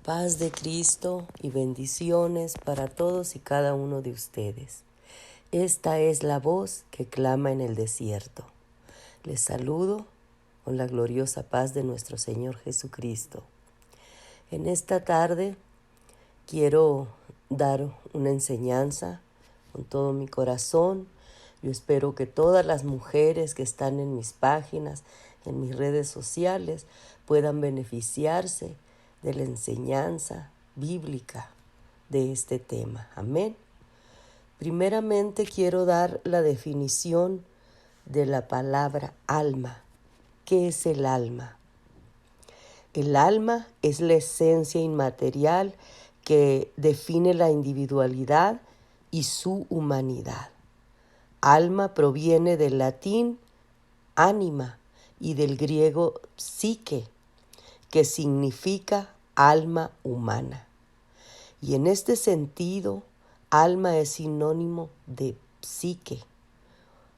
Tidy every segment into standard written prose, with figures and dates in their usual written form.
Paz de Cristo y bendiciones para todos y cada uno de ustedes. Esta es la voz que clama en el desierto. Les saludo con la gloriosa paz de nuestro Señor Jesucristo. En esta tarde quiero dar una enseñanza con todo mi corazón. Yo espero que todas las mujeres que están en mis páginas, en mis redes sociales, puedan beneficiarse de la enseñanza bíblica de este tema. Amén. Primeramente quiero dar la definición de la palabra alma. ¿Qué es el alma? El alma es la esencia inmaterial que define la individualidad y su humanidad. Alma proviene del latín ánima y del griego psique, que significa alma humana. Y en este sentido, alma es sinónimo de psique,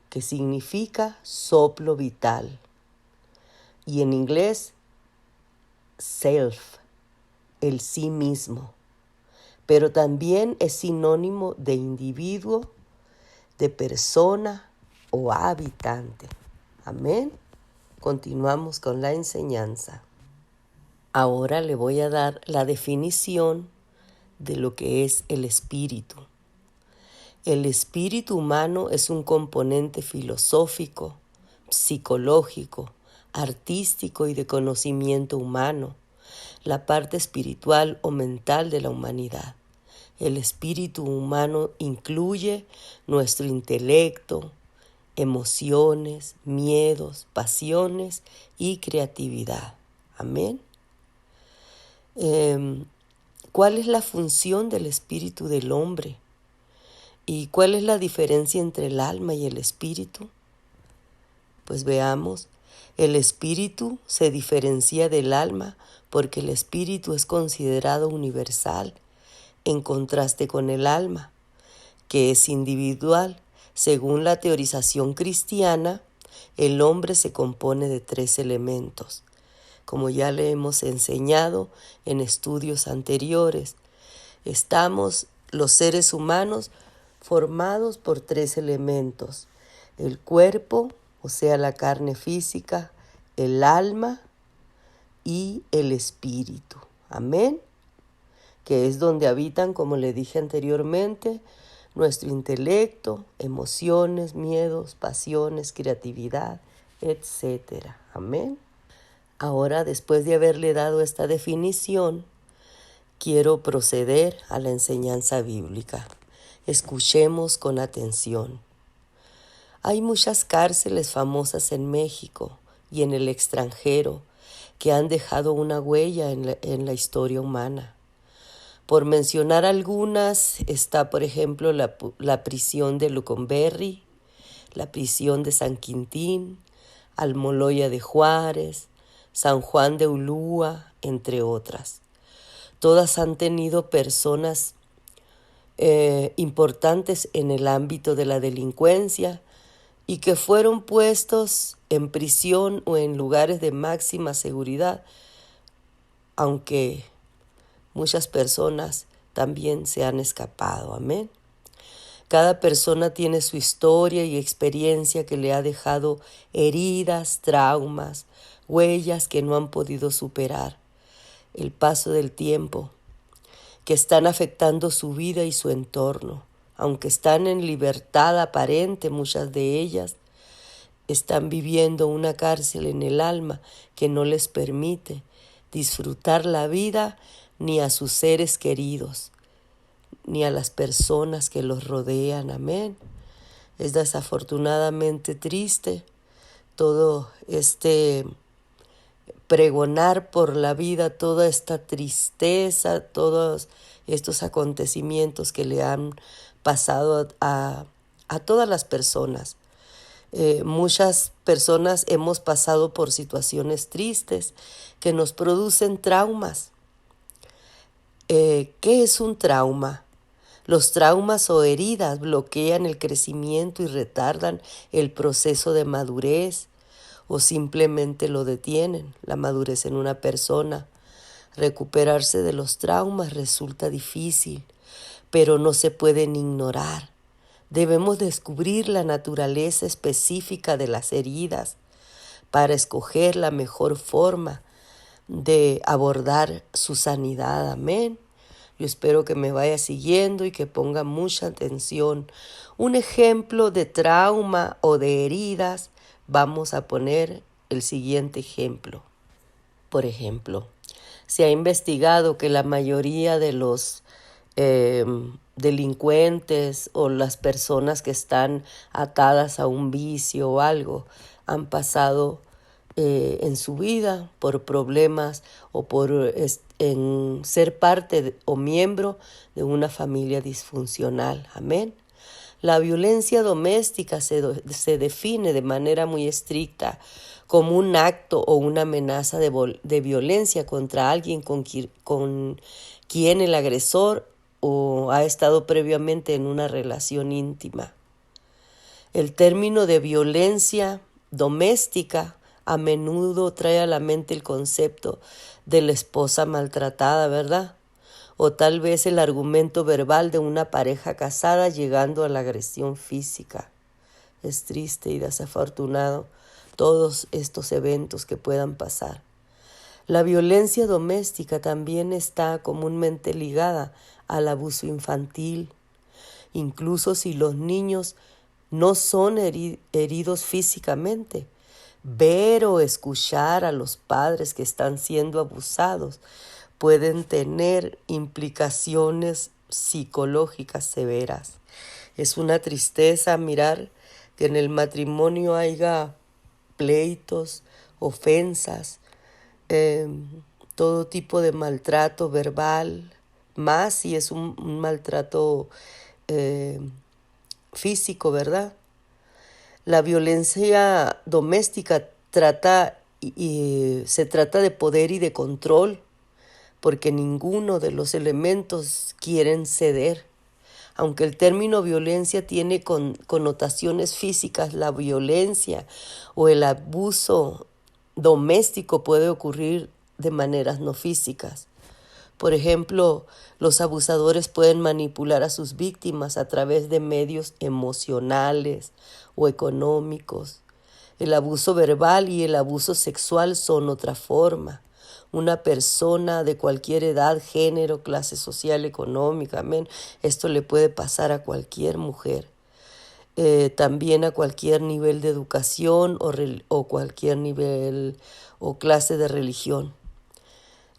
que significa soplo vital. Y en inglés, self, el sí mismo. Pero también es sinónimo de individuo, de persona o habitante. Amén. Continuamos con la enseñanza. Ahora le voy a dar la definición de lo que es el espíritu. El espíritu humano es un componente filosófico, psicológico, artístico y de conocimiento humano, la parte espiritual o mental de la humanidad. El espíritu humano incluye nuestro intelecto, emociones, miedos, pasiones y creatividad. Amén. ¿Cuál es la función del espíritu del hombre? ¿Y cuál es la diferencia entre el alma y el espíritu? Pues veamos, el espíritu se diferencia del alma porque el espíritu es considerado universal, en contraste con el alma, que es individual. Según la teorización cristiana, el hombre se compone de 3 elementos. Como ya le hemos enseñado en estudios anteriores, estamos los seres humanos formados por 3 elementos: el cuerpo, o sea, la carne física, el alma y el espíritu. Amén. Que es donde habitan, como le dije anteriormente, nuestro intelecto, emociones, miedos, pasiones, creatividad, etc. Amén. Ahora, después de haberle dado esta definición, quiero proceder a la enseñanza bíblica. Escuchemos con atención. Hay muchas cárceles famosas en México y en el extranjero que han dejado una huella en la historia humana. Por mencionar algunas, está por ejemplo la prisión de Lecumberri, la prisión de San Quintín, Almoloya de Juárez, San Juan de Ulúa, entre otras. Todas han tenido personas importantes en el ámbito de la delincuencia y que fueron puestos en prisión o en lugares de máxima seguridad, aunque muchas personas también se han escapado. Amén. Cada persona tiene su historia y experiencia que le ha dejado heridas, traumas, huellas que no han podido superar el paso del tiempo, que están afectando su vida y su entorno. Aunque están en libertad aparente, muchas de ellas están viviendo una cárcel en el alma que no les permite disfrutar la vida ni a sus seres queridos, ni a las personas que los rodean. Amén. Es desafortunadamente triste todo este pregonar por la vida, toda esta tristeza, todos estos acontecimientos que le han pasado a todas las personas. Muchas personas hemos pasado por situaciones tristes que nos producen traumas. ¿Qué es un trauma? Los traumas o heridas bloquean el crecimiento y retardan el proceso de madurez o simplemente lo detienen, la madurez en una persona. Recuperarse de los traumas resulta difícil, pero no se pueden ignorar. Debemos descubrir la naturaleza específica de las heridas para escoger la mejor forma de abordar su sanidad. Amén. Yo espero que me vaya siguiendo y que ponga mucha atención. Un ejemplo de trauma o de heridas, vamos a poner el siguiente ejemplo. Por ejemplo, se ha investigado que la mayoría de los delincuentes o las personas que están atadas a un vicio o algo han pasado en su vida por problemas o por en ser parte o miembro de una familia disfuncional. Amén. La violencia doméstica se define de manera muy estricta como un acto o una amenaza de violencia contra alguien con quien el agresor o ha estado previamente en una relación íntima. El término de violencia doméstica a menudo trae a la mente el concepto de la esposa maltratada, ¿verdad? O tal vez el argumento verbal de una pareja casada llegando a la agresión física. Es triste y desafortunado todos estos eventos que puedan pasar. La violencia doméstica también está comúnmente ligada al abuso infantil, incluso si los niños no son heridos físicamente. Ver o escuchar a los padres que están siendo abusados pueden tener implicaciones psicológicas severas. Es una tristeza mirar que en el matrimonio haya pleitos, ofensas, todo tipo de maltrato verbal, más si es un maltrato físico, ¿verdad? La violencia doméstica se trata de poder y de control, porque ninguno de los elementos quieren ceder. Aunque el término violencia tiene connotaciones físicas, la violencia o el abuso doméstico puede ocurrir de maneras no físicas. Por ejemplo, los abusadores pueden manipular a sus víctimas a través de medios emocionales o económicos. El abuso verbal y el abuso sexual son otra forma. Una persona de cualquier edad, género, clase social, económica, amén. Esto le puede pasar a cualquier mujer. También a cualquier nivel de educación o cualquier nivel o clase de religión.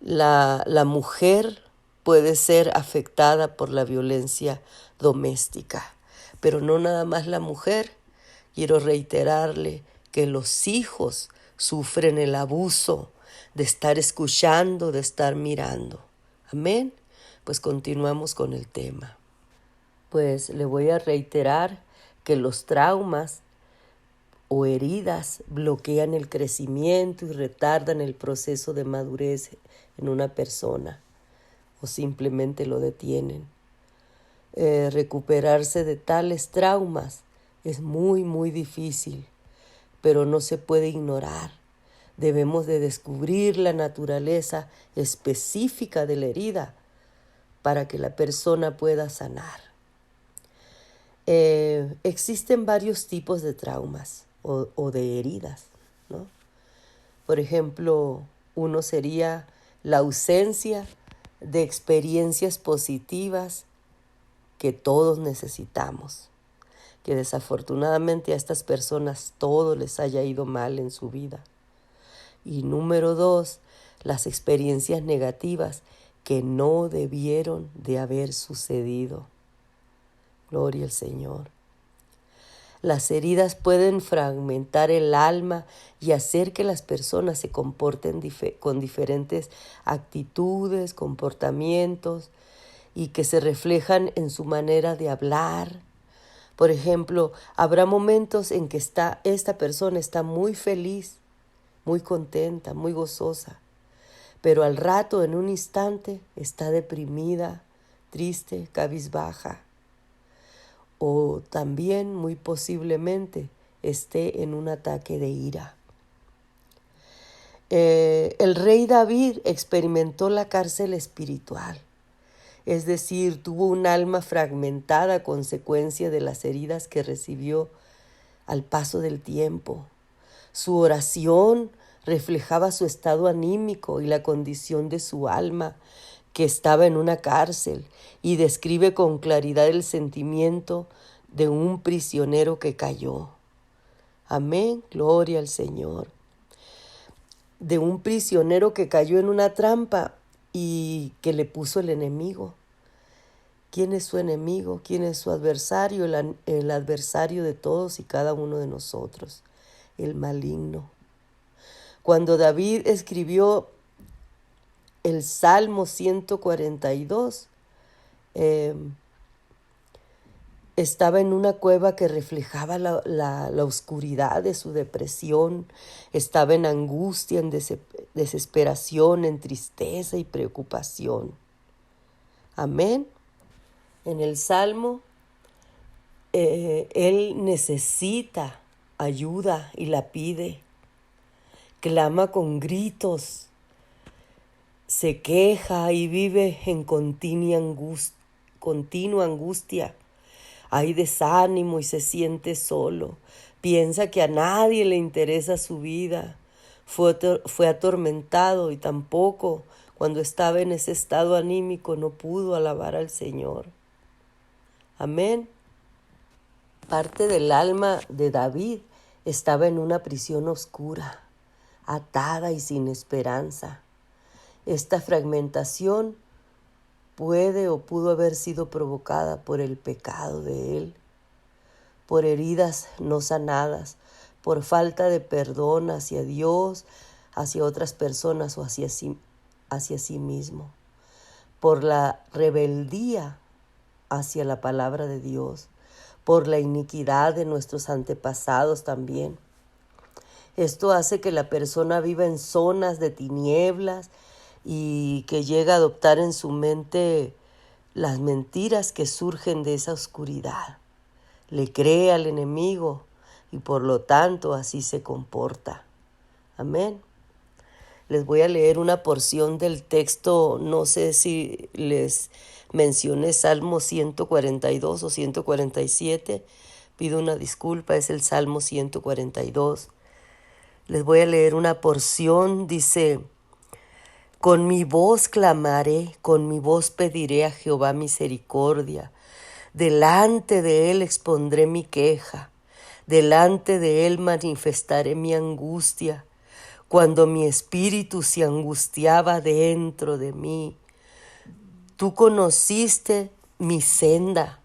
La mujer puede ser afectada por la violencia doméstica, pero no nada más la mujer. Quiero reiterarle que los hijos sufren el abuso de estar escuchando, de estar mirando. Amén. Pues continuamos con el tema. Pues le voy a reiterar que los traumas o heridas bloquean el crecimiento y retardan el proceso de madurez en una persona o simplemente lo detienen. Recuperarse de tales traumas es muy, muy difícil, pero no se puede ignorar. Debemos de descubrir la naturaleza específica de la herida para que la persona pueda sanar. Existen varios tipos de traumas o de heridas, ¿no? Por ejemplo, uno sería la ausencia de experiencias positivas que todos necesitamos, que desafortunadamente a estas personas todo les haya ido mal en su vida. Y número 2, las experiencias negativas que no debieron de haber sucedido. Gloria al Señor. Las heridas pueden fragmentar el alma y hacer que las personas se comporten con diferentes actitudes, comportamientos y que se reflejan en su manera de hablar. Por ejemplo, habrá momentos en que esta persona está muy feliz, muy contenta, muy gozosa, pero al rato, en un instante, está deprimida, triste, cabizbaja. O también, muy posiblemente, esté en un ataque de ira. El rey David experimentó la cárcel espiritual, es decir, tuvo un alma fragmentada a consecuencia de las heridas que recibió al paso del tiempo. Su oración reflejaba su estado anímico y la condición de su alma, que estaba en una cárcel, y describe con claridad el sentimiento de un prisionero que cayó. Amén, gloria al Señor. De un prisionero que cayó en una trampa y que le puso el enemigo. ¿Quién es su enemigo? ¿Quién es su adversario? El adversario de todos y cada uno de nosotros, el maligno. Cuando David escribió el Salmo 142, estaba en una cueva que reflejaba la oscuridad de su depresión, estaba en angustia, en desesperación, en tristeza y preocupación. Amén. En el Salmo, él necesita ayuda y la pide, clama con gritos, se queja y vive en continua angustia. Hay desánimo y se siente solo. Piensa que a nadie le interesa su vida. Fue atormentado y tampoco, cuando estaba en ese estado anímico, no pudo alabar al Señor. Amén. Parte del alma de David estaba en una prisión oscura, atada y sin esperanza. Esta fragmentación puede o pudo haber sido provocada por el pecado de él, por heridas no sanadas, por falta de perdón hacia Dios, hacia otras personas o hacia sí mismo, por la rebeldía hacia la palabra de Dios, por la iniquidad de nuestros antepasados también. Esto hace que la persona viva en zonas de tinieblas y que llega a adoptar en su mente las mentiras que surgen de esa oscuridad. Le cree al enemigo y por lo tanto así se comporta. Amén. Les voy a leer una porción del texto, no sé si les mencioné Salmo 142 o 147. Pido una disculpa, es el Salmo 142. Les voy a leer una porción, dice: con mi voz clamaré, con mi voz pediré a Jehová misericordia. Delante de él expondré mi queja, delante de él manifestaré mi angustia. Cuando mi espíritu se angustiaba dentro de mí, tú conociste mi senda.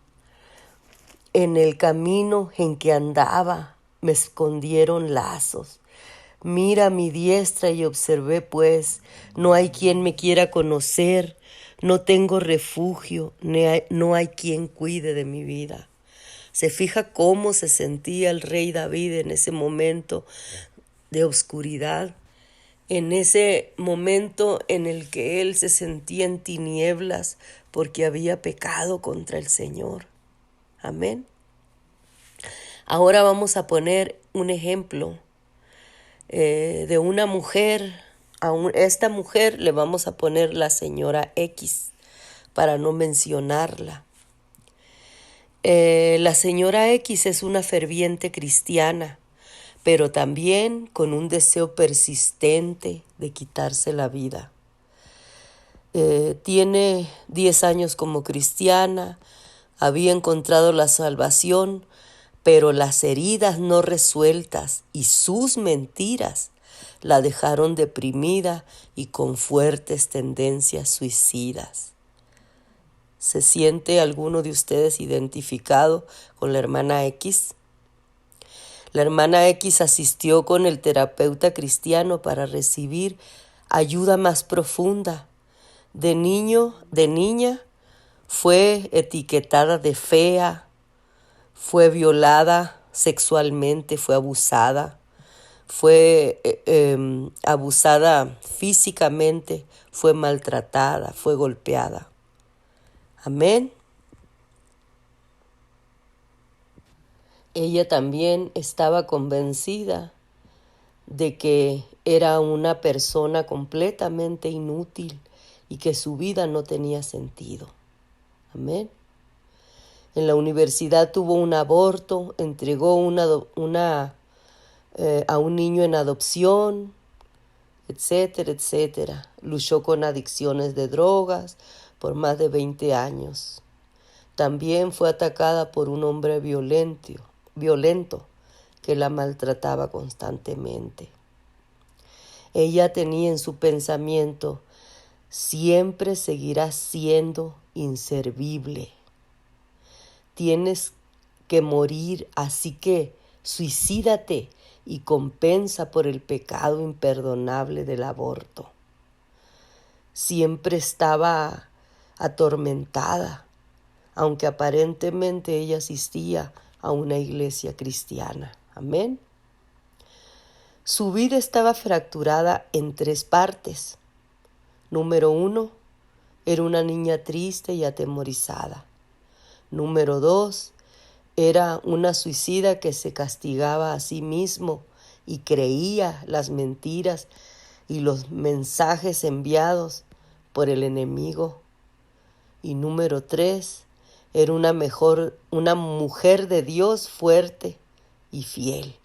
En el camino en que andaba me escondieron lazos. Mira mi diestra y observé, pues, no hay quien me quiera conocer, no tengo refugio, no hay quien cuide de mi vida. Se fija cómo se sentía el rey David en ese momento de oscuridad, en ese momento en el que él se sentía en tinieblas porque había pecado contra el Señor. Amén. Ahora vamos a poner un ejemplo de una mujer. Esta mujer le vamos a poner la señora X para no mencionarla. La señora X es una ferviente cristiana, pero también con un deseo persistente de quitarse la vida. Tiene 10 años como cristiana, había encontrado la salvación, pero las heridas no resueltas y sus mentiras la dejaron deprimida y con fuertes tendencias suicidas. ¿Se siente alguno de ustedes identificado con la hermana X? La hermana X asistió con el terapeuta cristiano para recibir ayuda más profunda. De niña, fue etiquetada de fea, fue violada sexualmente, fue abusada, fue abusada físicamente, fue maltratada, fue golpeada. Amén. Ella también estaba convencida de que era una persona completamente inútil y que su vida no tenía sentido. Amén. En la universidad tuvo un aborto, entregó a un niño en adopción, etcétera, etcétera. Luchó con adicciones de drogas por más de 20 años. También fue atacada por un hombre violento que la maltrataba constantemente. Ella tenía en su pensamiento: siempre seguirás siendo inservible. Tienes que morir, así que suicídate y compensa por el pecado imperdonable del aborto. Siempre estaba atormentada, aunque aparentemente ella asistía a una iglesia cristiana. Amén. Su vida estaba fracturada en 3 partes. Número 1, era una niña triste y atemorizada. Número 2, era una suicida que se castigaba a sí mismo y creía las mentiras y los mensajes enviados por el enemigo. Y número 3, era una mujer de Dios fuerte y fiel.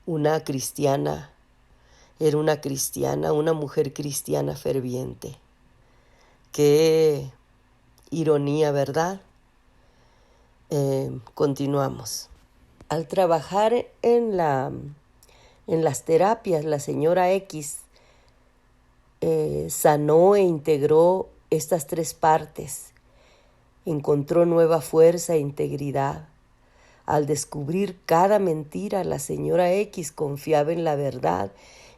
Una cristiana, era una cristiana, una mujer cristiana ferviente. Qué ironía, ¿verdad? Continuamos. Al trabajar en las terapias, la señora X sanó e integró estas 3 partes. Encontró nueva fuerza e integridad. Al descubrir cada mentira, la señora X confiaba en la verdad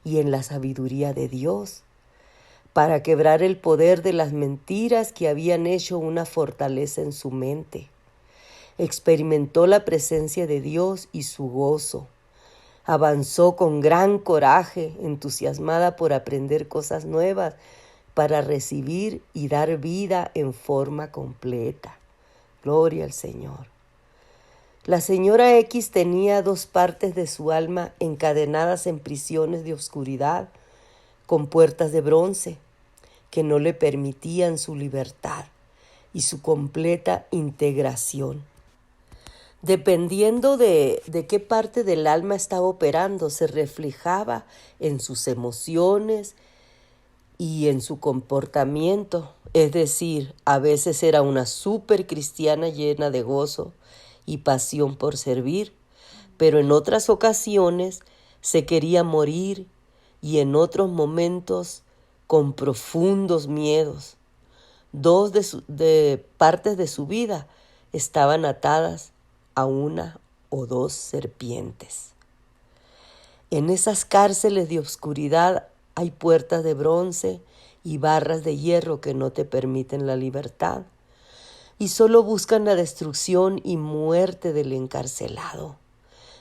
y en la sabiduría de Dios para quebrar el poder de las mentiras que habían hecho una fortaleza en su mente. Experimentó la presencia de Dios y su gozo. Avanzó con gran coraje, entusiasmada por aprender cosas nuevas para recibir y dar vida en forma completa. Gloria al Señor. La señora X tenía 2 partes de su alma encadenadas en prisiones de oscuridad, con puertas de bronce, que no le permitían su libertad y su completa integración. Dependiendo de qué parte del alma estaba operando, se reflejaba en sus emociones y en su comportamiento. Es decir, a veces era una súper cristiana llena de gozo y pasión por servir, pero en otras ocasiones se quería morir y en otros momentos con profundos miedos. 2 partes de su vida estaban atadas a 1 o 2 serpientes. En esas cárceles de oscuridad hay puertas de bronce y barras de hierro que no te permiten la libertad y solo buscan la destrucción y muerte del encarcelado.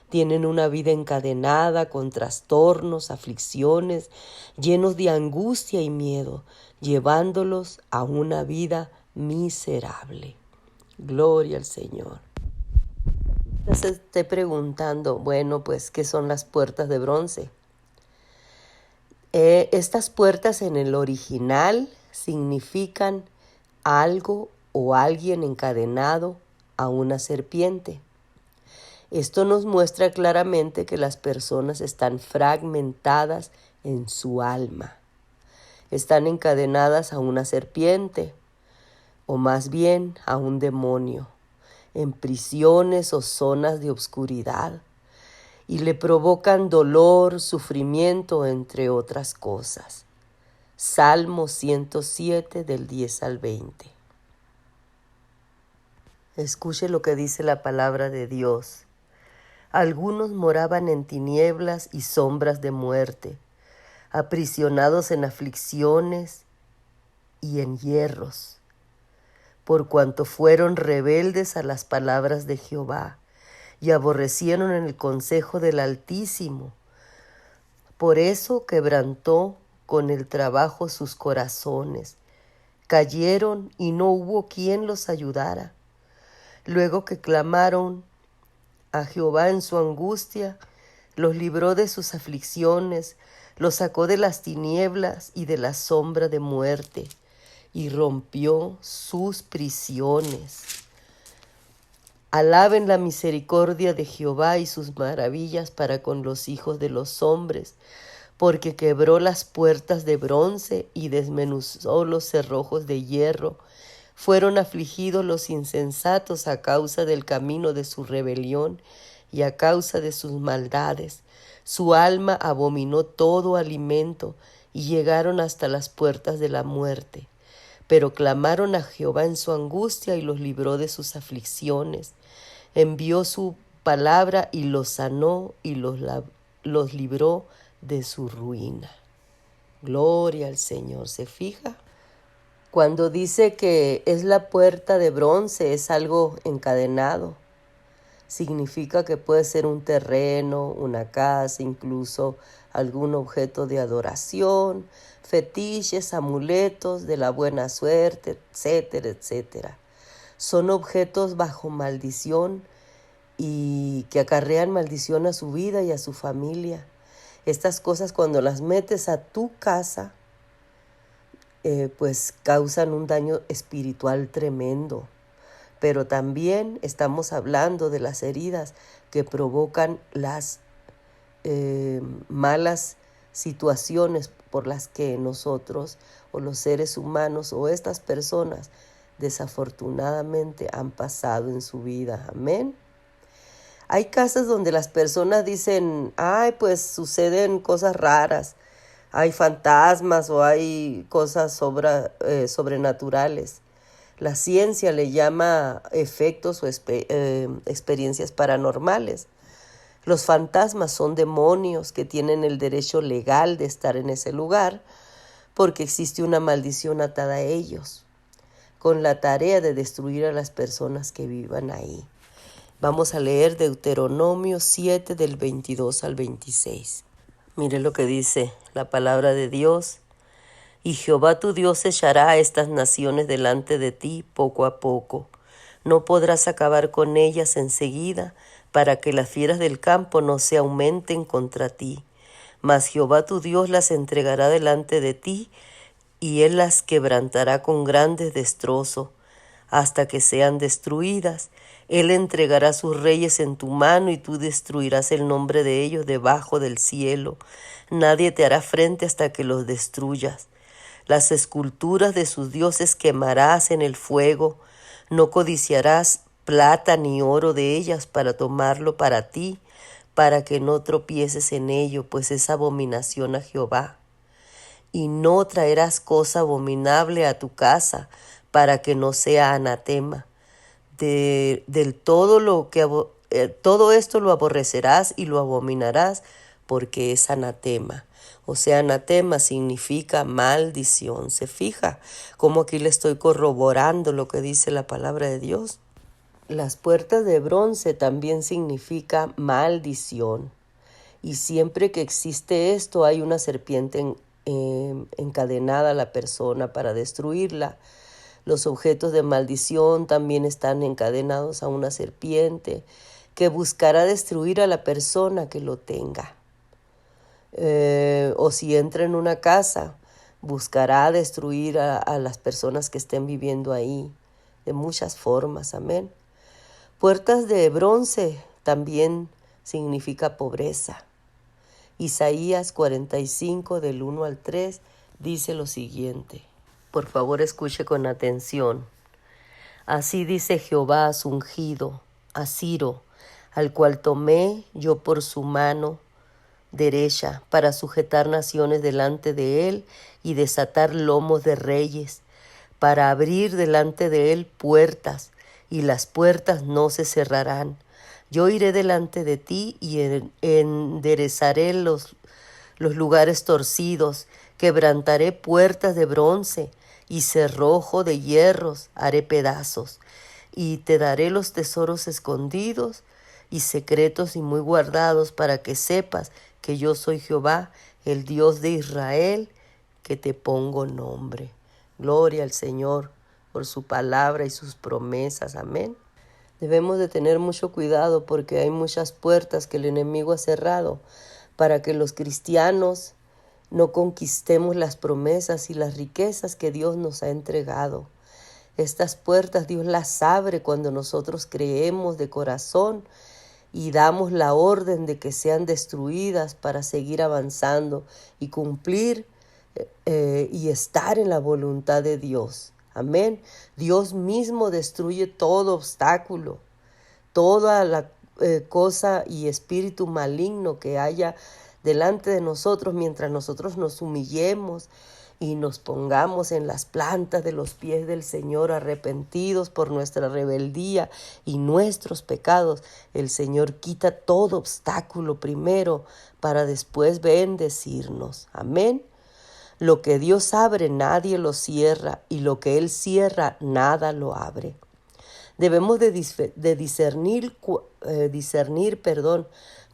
Tienen una vida encadenada con trastornos, aflicciones, llenos de angustia y miedo, llevándolos a una vida miserable. Gloria al Señor. Se esté preguntando, bueno, pues, ¿qué son las puertas de bronce? Estas puertas en el original significan algo o alguien encadenado a una serpiente. Esto nos muestra claramente que las personas están fragmentadas en su alma. Están encadenadas a una serpiente, o más bien a un demonio, en prisiones o zonas de oscuridad, y le provocan dolor, sufrimiento, entre otras cosas. Salmo 107 del 10 al 20. Escuche lo que dice la palabra de Dios. Algunos moraban en tinieblas y sombras de muerte, aprisionados en aflicciones y en hierros, por cuanto fueron rebeldes a las palabras de Jehová y aborrecieron en el consejo del Altísimo. Por eso quebrantó con el trabajo sus corazones. Cayeron y no hubo quien los ayudara. Luego que clamaron a Jehová en su angustia, los libró de sus aflicciones, Los sacó de las tinieblas y de la sombra de muerte, y rompió sus prisiones. Alaben la misericordia de Jehová y sus maravillas para con los hijos de los hombres, porque quebró las puertas de bronce y desmenuzó los cerrojos de hierro. Fueron afligidos los insensatos a causa del camino de su rebelión y a causa de sus maldades. Su alma abominó todo alimento y llegaron hasta las puertas de la muerte. Pero clamaron a Jehová en su angustia y los libró de sus aflicciones. Envió su palabra y los sanó y los libró de su ruina. Gloria al Señor. ¿Se fija? Cuando dice que es la puerta de bronce, es algo encadenado. Significa que puede ser un terreno, una casa, incluso algún objeto de adoración, fetiches, amuletos de la buena suerte, etcétera, etcétera. Son objetos bajo maldición y que acarrean maldición a su vida y a su familia. Estas cosas, cuando las metes a tu casa, pues causan un daño espiritual tremendo. Pero también estamos hablando de las heridas que provocan las malas situaciones por las que nosotros o los seres humanos o estas personas desafortunadamente han pasado en su vida. Amén. Hay casas donde las personas dicen, ay, pues suceden cosas raras, hay fantasmas o hay cosas sobrenaturales. La ciencia le llama efectos o experiencias paranormales. Los fantasmas son demonios que tienen el derecho legal de estar en ese lugar porque existe una maldición atada a ellos, con la tarea de destruir a las personas que vivan ahí. Vamos a leer Deuteronomio 7 del 22 al 26. Mire lo que dice la palabra de Dios. Y Jehová tu Dios echará a estas naciones delante de ti poco a poco. No podrás acabar con ellas enseguida, para que las fieras del campo no se aumenten contra ti. Mas Jehová tu Dios las entregará delante de ti, y él las quebrantará con grandes destrozos, hasta que sean destruidas. Él entregará sus reyes en tu mano, y tú destruirás el nombre de ellos debajo del cielo. Nadie te hará frente hasta que los destruyas. Las esculturas de sus dioses quemarás en el fuego. No codiciarás plata ni oro de ellas para tomarlo para ti, para que no tropieces en ello, pues es abominación a Jehová. Y no traerás cosa abominable a tu casa, para que no sea anatema. Todo esto lo aborrecerás y lo abominarás, porque es anatema. O sea, anatema significa maldición. ¿Se fija cómo aquí le estoy corroborando lo que dice la palabra de Dios? Las puertas de bronce también significa maldición. Y siempre que existe esto, hay una serpiente encadenada a la persona para destruirla. Los objetos de maldición también están encadenados a una serpiente que buscará destruir a la persona que lo tenga. O si entra en una casa, buscará destruir a las personas que estén viviendo ahí, de muchas formas, amén. Puertas de bronce también significa pobreza. Isaías 45 del 1 al 3 dice lo siguiente. Por favor, escuche con atención. Así dice Jehová a su ungido, a Ciro, al cual tomé yo por su mano derecha para sujetar naciones delante de él y desatar lomos de reyes, para abrir delante de él puertas, y las puertas no se cerrarán. Yo iré delante de ti y enderezaré los lugares torcidos, quebrantaré puertas de bronce y cerrojo de hierros haré pedazos, y te daré los tesoros escondidos y secretos y muy guardados, para que sepas que yo soy Jehová, el Dios de Israel, que te pongo nombre. Gloria al Señor por su palabra y sus promesas. Amén. Debemos de tener mucho cuidado porque hay muchas puertas que el enemigo ha cerrado para que los cristianos no conquistemos las promesas y las riquezas que Dios nos ha entregado. Estas puertas Dios las abre cuando nosotros creemos de corazón y damos la orden de que sean destruidas para seguir avanzando y cumplir y estar en la voluntad de Dios. Amén. Dios mismo destruye todo obstáculo, toda la cosa y espíritu maligno que haya delante de nosotros mientras nosotros nos humillemos y nos pongamos en las plantas de los pies del Señor arrepentidos por nuestra rebeldía y nuestros pecados. El Señor quita todo obstáculo primero para después bendecirnos. Amén. Lo que Dios abre nadie lo cierra y lo que Él cierra nada lo abre. Debemos de discernir,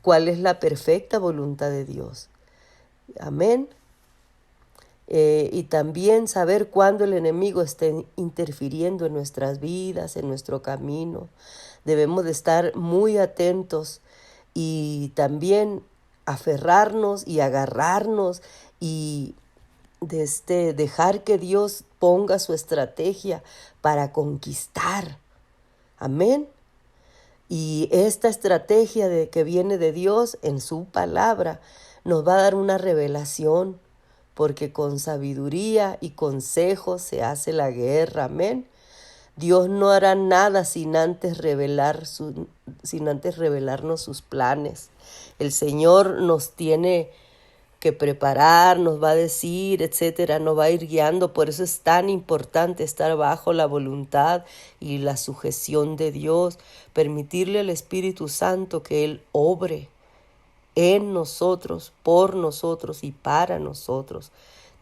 cuál es la perfecta voluntad de Dios. Amén. Y también saber cuándo el enemigo esté interfiriendo en nuestras vidas, en nuestro camino. Debemos de estar muy atentos y también aferrarnos y agarrarnos y dejar que Dios ponga su estrategia para conquistar. Amén. Y esta estrategia que viene de Dios en su palabra nos va a dar una revelación, porque con sabiduría y consejo se hace la guerra. Amén. Dios no hará nada sin antes revelarnos sus planes. El Señor nos tiene que preparar, nos va a decir, etcétera, nos va a ir guiando. Por eso es tan importante estar bajo la voluntad y la sujeción de Dios, permitirle al Espíritu Santo que Él obre en nosotros, por nosotros y para nosotros.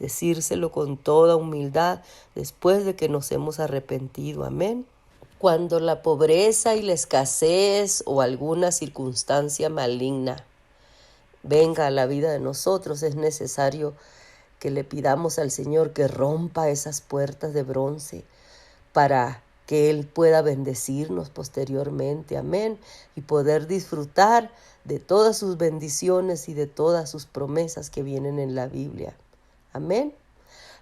Decírselo con toda humildad después de que nos hemos arrepentido. Amén. Cuando la pobreza y la escasez o alguna circunstancia maligna venga a la vida de nosotros, es necesario que le pidamos al Señor que rompa esas puertas de bronce para que Él pueda bendecirnos posteriormente. Amén. Y poder disfrutar de todas sus bendiciones y de todas sus promesas que vienen en la Biblia. Amén.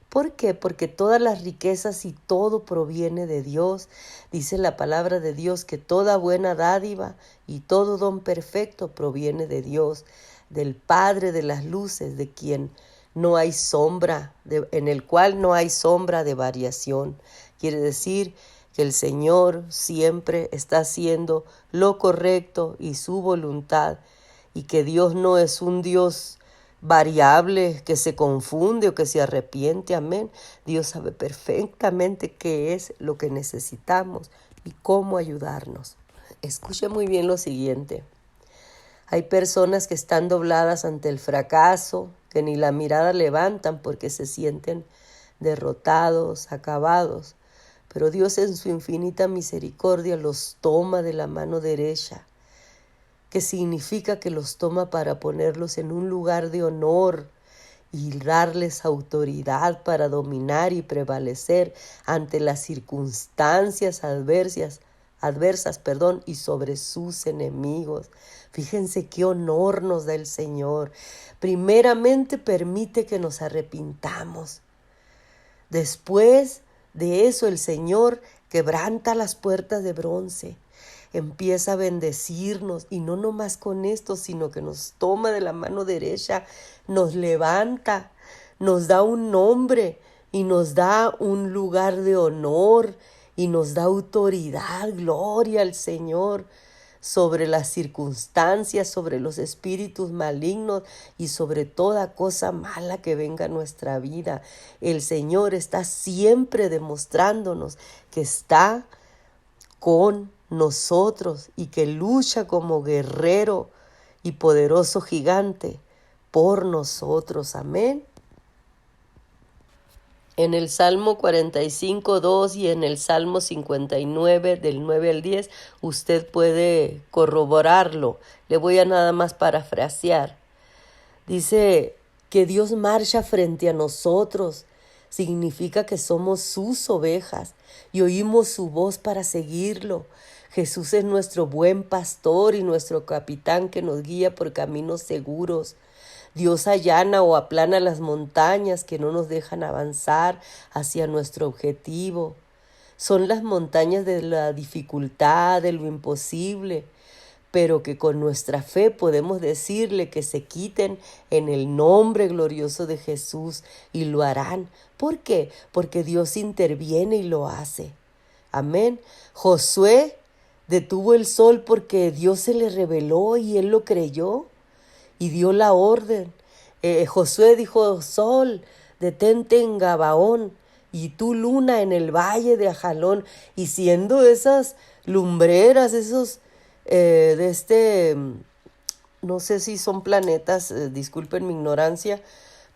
¿Por qué? Porque todas las riquezas y todo proviene de Dios. Dice la palabra de Dios que toda buena dádiva y todo don perfecto proviene de Dios, del Padre de las luces, de quien no hay sombra, en el cual no hay sombra de variación. Quiere decir que el Señor siempre está haciendo lo correcto y su voluntad, y que Dios no es un Dios variable que se confunde o que se arrepiente. Amén. Dios sabe perfectamente qué es lo que necesitamos y cómo ayudarnos. Escuche muy bien lo siguiente. Hay personas que están dobladas ante el fracaso, que ni la mirada levantan porque se sienten derrotados, acabados. Pero Dios en su infinita misericordia los toma de la mano derecha, que significa que los toma para ponerlos en un lugar de honor y darles autoridad para dominar y prevalecer ante las circunstancias adversas, y sobre sus enemigos. Fíjense qué honor nos da el Señor. Primeramente permite que nos arrepintamos. Después de eso el Señor quebranta las puertas de bronce. Empieza a bendecirnos y no nomás con esto, sino que nos toma de la mano derecha, nos levanta, nos da un nombre y nos da un lugar de honor y nos da autoridad, gloria al Señor, sobre las circunstancias, sobre los espíritus malignos y sobre toda cosa mala que venga a nuestra vida. El Señor está siempre demostrándonos que está con nosotros y que lucha como guerrero y poderoso gigante por nosotros. Amén. En el Salmo 45:2 y en el Salmo 59, del 9 al 10, usted puede corroborarlo. Le voy a nada más parafrasear. Dice que Dios marcha frente a nosotros. Significa que somos sus ovejas y oímos su voz para seguirlo. Jesús es nuestro buen pastor y nuestro capitán que nos guía por caminos seguros. Dios allana o aplana las montañas que no nos dejan avanzar hacia nuestro objetivo. Son las montañas de la dificultad, de lo imposible, pero que con nuestra fe podemos decirle que se quiten en el nombre glorioso de Jesús y lo harán. ¿Por qué? Porque Dios interviene y lo hace. Amén. Josué detuvo el sol porque Dios se le reveló y él lo creyó y dio la orden. Josué dijo: sol, detente en Gabaón, y tú, luna, en el valle de Ajalón. Y siendo esas lumbreras, esos no sé si son planetas, disculpen mi ignorancia,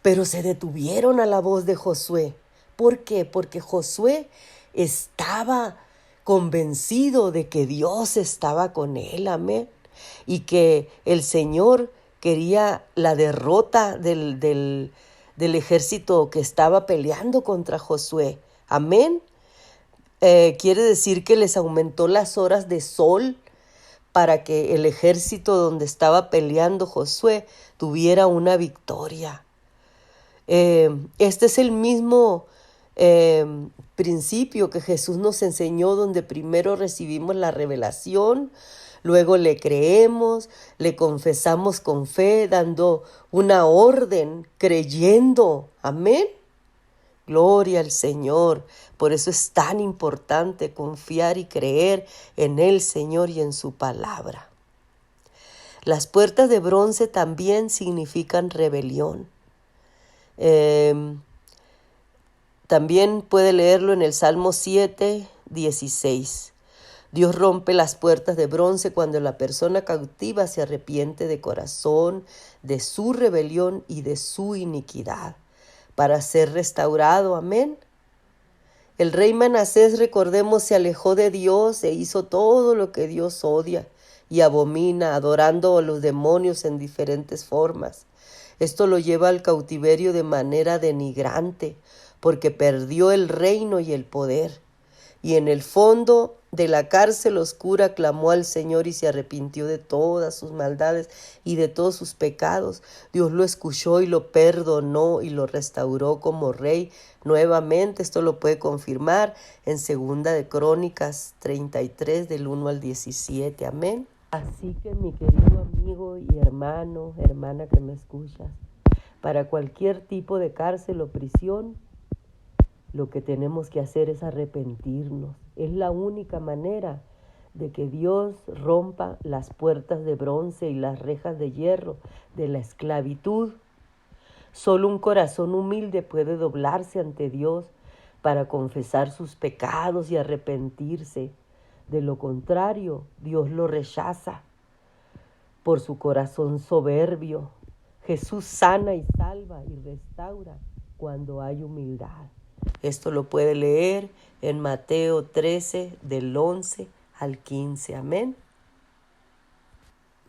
pero se detuvieron a la voz de Josué. ¿Por qué? Porque Josué estaba convencido de que Dios estaba con él, amén, y que el Señor quería la derrota del ejército que estaba peleando contra Josué, amén. Quiere decir que les aumentó las horas de sol para que el ejército donde estaba peleando Josué tuviera una victoria. Este es el mismo principio que Jesús nos enseñó, donde primero recibimos la revelación, luego le creemos, le confesamos con fe, dando una orden, creyendo. Amén. Gloria al Señor. Por eso es tan importante confiar y creer en el Señor y en su palabra. Las puertas de bronce también significan rebelión. También puede leerlo en el Salmo 7:16. Dios rompe las puertas de bronce cuando la persona cautiva se arrepiente de corazón de su rebelión y de su iniquidad, para ser restaurado. Amén. El rey Manasés, recordemos, se alejó de Dios e hizo todo lo que Dios odia y abomina, adorando a los demonios en diferentes formas. Esto lo lleva al cautiverio de manera denigrante, porque perdió el reino y el poder. Y en el fondo de la cárcel oscura clamó al Señor y se arrepintió de todas sus maldades y de todos sus pecados. Dios lo escuchó y lo perdonó y lo restauró como rey nuevamente. Esto lo puede confirmar en 2 de Crónicas 33 del 1 al 17. Amén. Así que, mi querido amigo y hermano, hermana que me escuchas, para cualquier tipo de cárcel o prisión, lo que tenemos que hacer es arrepentirnos. Es la única manera de que Dios rompa las puertas de bronce y las rejas de hierro de la esclavitud. Solo un corazón humilde puede doblarse ante Dios para confesar sus pecados y arrepentirse. De lo contrario, Dios lo rechaza por su corazón soberbio. Jesús sana y salva y restaura cuando hay humildad. Esto lo puede leer en Mateo 13, del 11 al 15. Amén.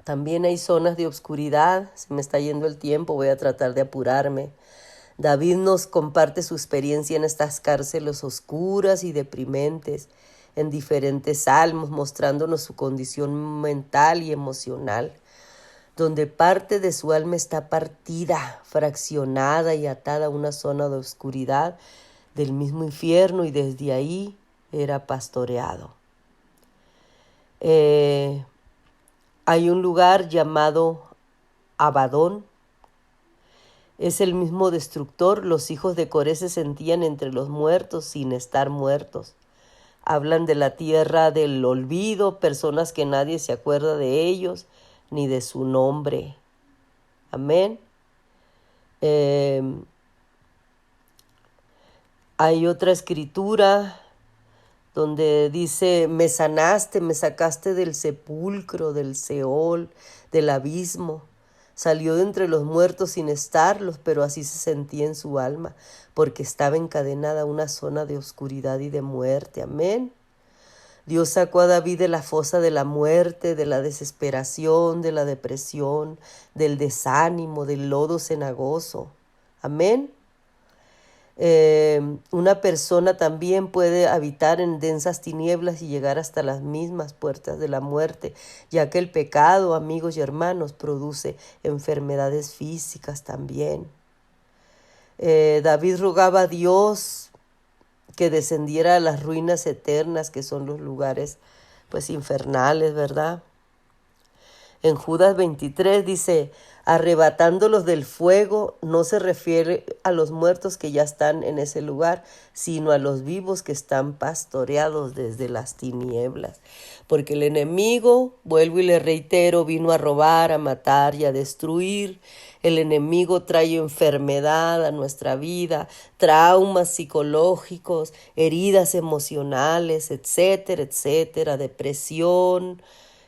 También hay zonas de oscuridad. Se me está yendo el tiempo, voy a tratar de apurarme. David nos comparte su experiencia en estas cárceles oscuras y deprimentes, en diferentes salmos, mostrándonos su condición mental y emocional, donde parte de su alma está partida, fraccionada y atada a una zona de oscuridad del mismo infierno, y desde ahí era pastoreado. Hay un lugar llamado Abadón. Es el mismo destructor. Los hijos de Coré se sentían entre los muertos sin estar muertos. Hablan de la tierra del olvido, personas que nadie se acuerda de ellos ni de su nombre. Amén. Hay otra escritura donde dice: me sanaste, me sacaste del sepulcro, del Seol, del abismo. Salió de entre los muertos sin estarlos, pero así se sentía en su alma, porque estaba encadenada a una zona de oscuridad y de muerte. Amén. Dios sacó a David de la fosa de la muerte, de la desesperación, de la depresión, del desánimo, del lodo cenagoso. Amén. Una persona también puede habitar en densas tinieblas y llegar hasta las mismas puertas de la muerte, ya que el pecado, amigos y hermanos, produce enfermedades físicas también. David rogaba a Dios que descendiera a las ruinas eternas, que son los lugares pues infernales, ¿verdad? En Judas 23 dice, arrebatándolos del fuego, no se refiere a los muertos que ya están en ese lugar, sino a los vivos que están pastoreados desde las tinieblas. Porque el enemigo, vuelvo y le reitero, vino a robar, a matar y a destruir. El enemigo trae enfermedad a nuestra vida, traumas psicológicos, heridas emocionales, etcétera, etcétera, depresión,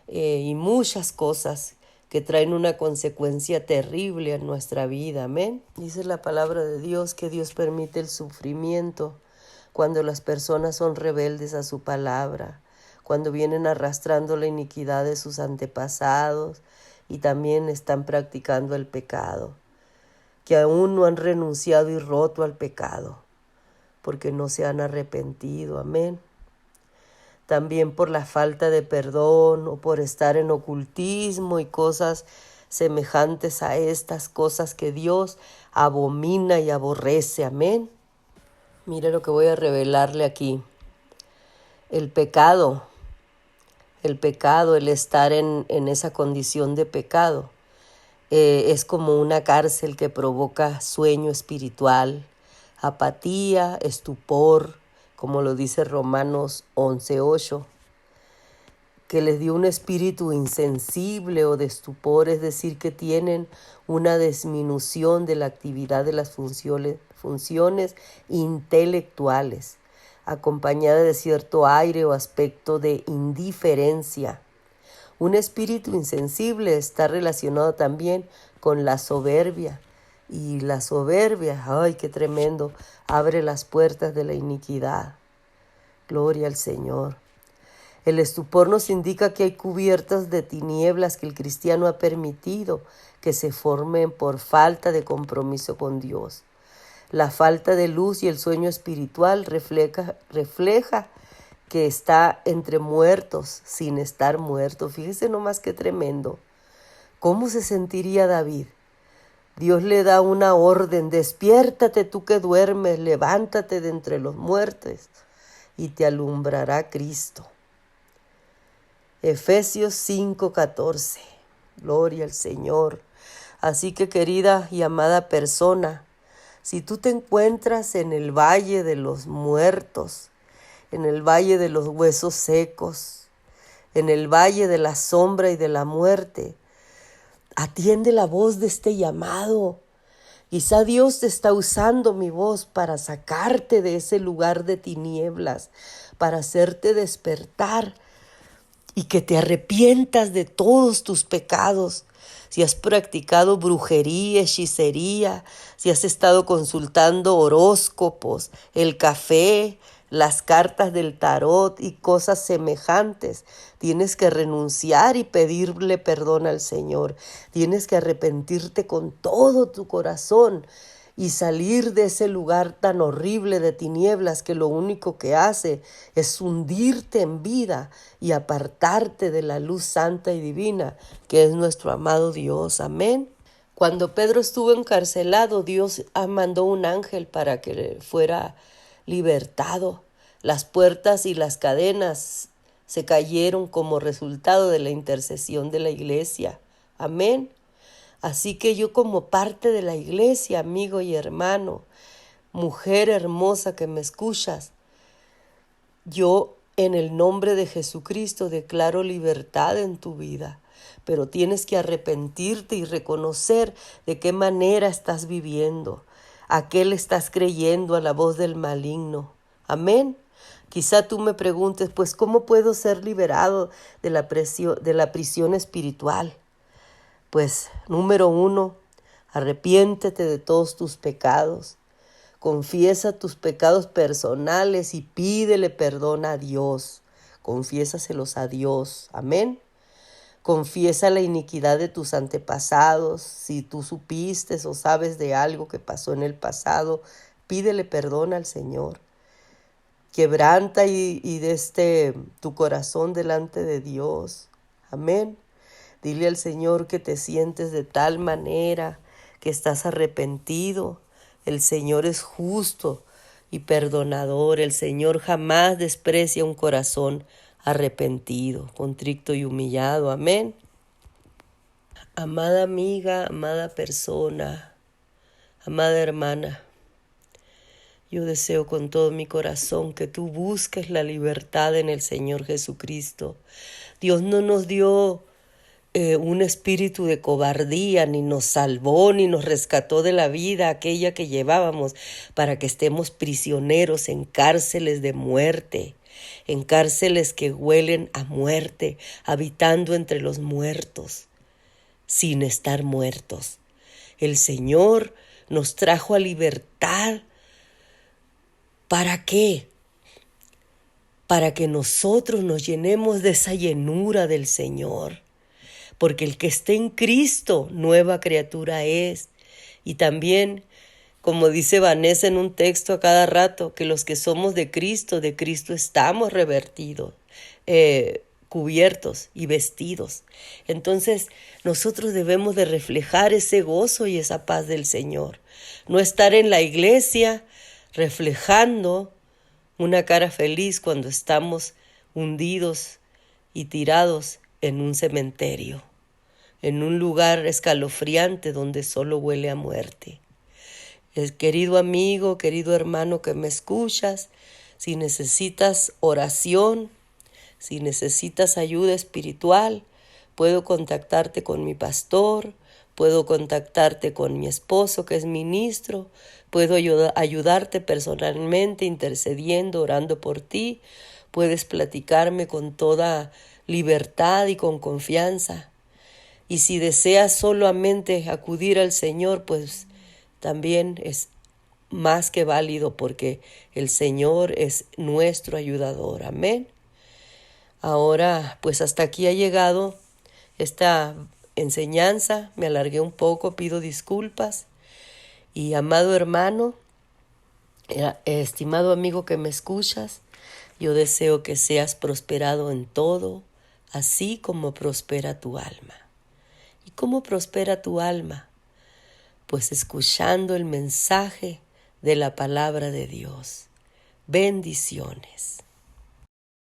y muchas cosas que traen una consecuencia terrible en nuestra vida. Amén. Dice la palabra de Dios que Dios permite el sufrimiento cuando las personas son rebeldes a su palabra, cuando vienen arrastrando la iniquidad de sus antepasados y también están practicando el pecado, que aún no han renunciado y roto al pecado, porque no se han arrepentido. Amén. También por la falta de perdón o por estar en ocultismo y cosas semejantes a estas cosas que Dios abomina y aborrece. Amén. Mire lo que voy a revelarle aquí. El pecado, el estar en esa condición de pecado, es como una cárcel que provoca sueño espiritual, apatía, estupor, como lo dice Romanos 11:8, que les dio un espíritu insensible o de estupor, es decir, que tienen una disminución de la actividad de las funciones intelectuales, acompañada de cierto aire o aspecto de indiferencia. Un espíritu insensible está relacionado también con la soberbia. Y la soberbia, ¡ay, qué tremendo!, abre las puertas de la iniquidad. Gloria al Señor. El estupor nos indica que hay cubiertas de tinieblas que el cristiano ha permitido que se formen por falta de compromiso con Dios. La falta de luz y el sueño espiritual refleja que está entre muertos sin estar muerto. Fíjese nomás qué tremendo. ¿Cómo se sentiría David? Dios le da una orden: despiértate tú que duermes, levántate de entre los muertos y te alumbrará Cristo. Efesios 5:14. Gloria al Señor. Así que, querida y amada persona, si tú te encuentras en el valle de los muertos, en el valle de los huesos secos, en el valle de la sombra y de la muerte, atiende la voz de este llamado. Quizá Dios te está usando mi voz para sacarte de ese lugar de tinieblas, para hacerte despertar y que te arrepientas de todos tus pecados. Si has practicado brujería, hechicería, si has estado consultando horóscopos, el café, las cartas del tarot y cosas semejantes, tienes que renunciar y pedirle perdón al Señor. Tienes que arrepentirte con todo tu corazón y salir de ese lugar tan horrible de tinieblas que lo único que hace es hundirte en vida y apartarte de la luz santa y divina que es nuestro amado Dios. Amén. Cuando Pedro estuvo encarcelado, Dios mandó un ángel para que fuera libertado. Las puertas y las cadenas se cayeron como resultado de la intercesión de la iglesia. Amén. Así que yo, como parte de la iglesia, amigo y hermano, mujer hermosa que me escuchas, yo en el nombre de Jesucristo declaro libertad en tu vida. Pero tienes que arrepentirte y reconocer de qué manera estás viviendo, a qué le estás creyendo, a la voz del maligno. Amén. Quizá tú me preguntes, pues, ¿cómo puedo ser liberado de la prisión espiritual? Pues, número 1, arrepiéntete de todos tus pecados. Confiesa tus pecados personales y pídele perdón a Dios. Confiésaselos a Dios. Amén. Confiesa la iniquidad de tus antepasados. Si tú supiste o sabes de algo que pasó en el pasado, pídele perdón al Señor. Quebranta y tu corazón delante de Dios. Amén. Dile al Señor que te sientes de tal manera que estás arrepentido. El Señor es justo y perdonador. El Señor jamás desprecia un corazón arrepentido, contrito y humillado. Amén. Amada amiga, amada persona, amada hermana, yo deseo con todo mi corazón que tú busques la libertad en el Señor Jesucristo. Dios no nos dio un espíritu de cobardía, ni nos salvó, ni nos rescató de la vida aquella que llevábamos para que estemos prisioneros en cárceles de muerte, en cárceles que huelen a muerte, habitando entre los muertos, sin estar muertos. El Señor nos trajo a libertad. ¿Para qué? Para que nosotros nos llenemos de esa llenura del Señor. Porque el que esté en Cristo, nueva criatura es. Y también, como dice Vanessa en un texto a cada rato, que los que somos de Cristo estamos revertidos, cubiertos y vestidos. Entonces, nosotros debemos de reflejar ese gozo y esa paz del Señor. No estar en la iglesia reflejando una cara feliz cuando estamos hundidos y tirados en un cementerio, en un lugar escalofriante donde solo huele a muerte. Querido amigo, querido hermano que me escuchas, si necesitas oración, si necesitas ayuda espiritual, puedo contactarte con mi pastor, puedo contactarte con mi esposo que es ministro, puedo ayudarte personalmente intercediendo, orando por ti. Puedes platicarme con toda libertad y con confianza. Y si deseas solamente acudir al Señor, pues también es más que válido porque el Señor es nuestro ayudador. Amén. Ahora, pues hasta aquí ha llegado esta enseñanza. Me alargué un poco, pido disculpas. Y amado hermano, estimado amigo que me escuchas, yo deseo que seas prosperado en todo, así como prospera tu alma. ¿Y cómo prospera tu alma? Pues escuchando el mensaje de la palabra de Dios. Bendiciones.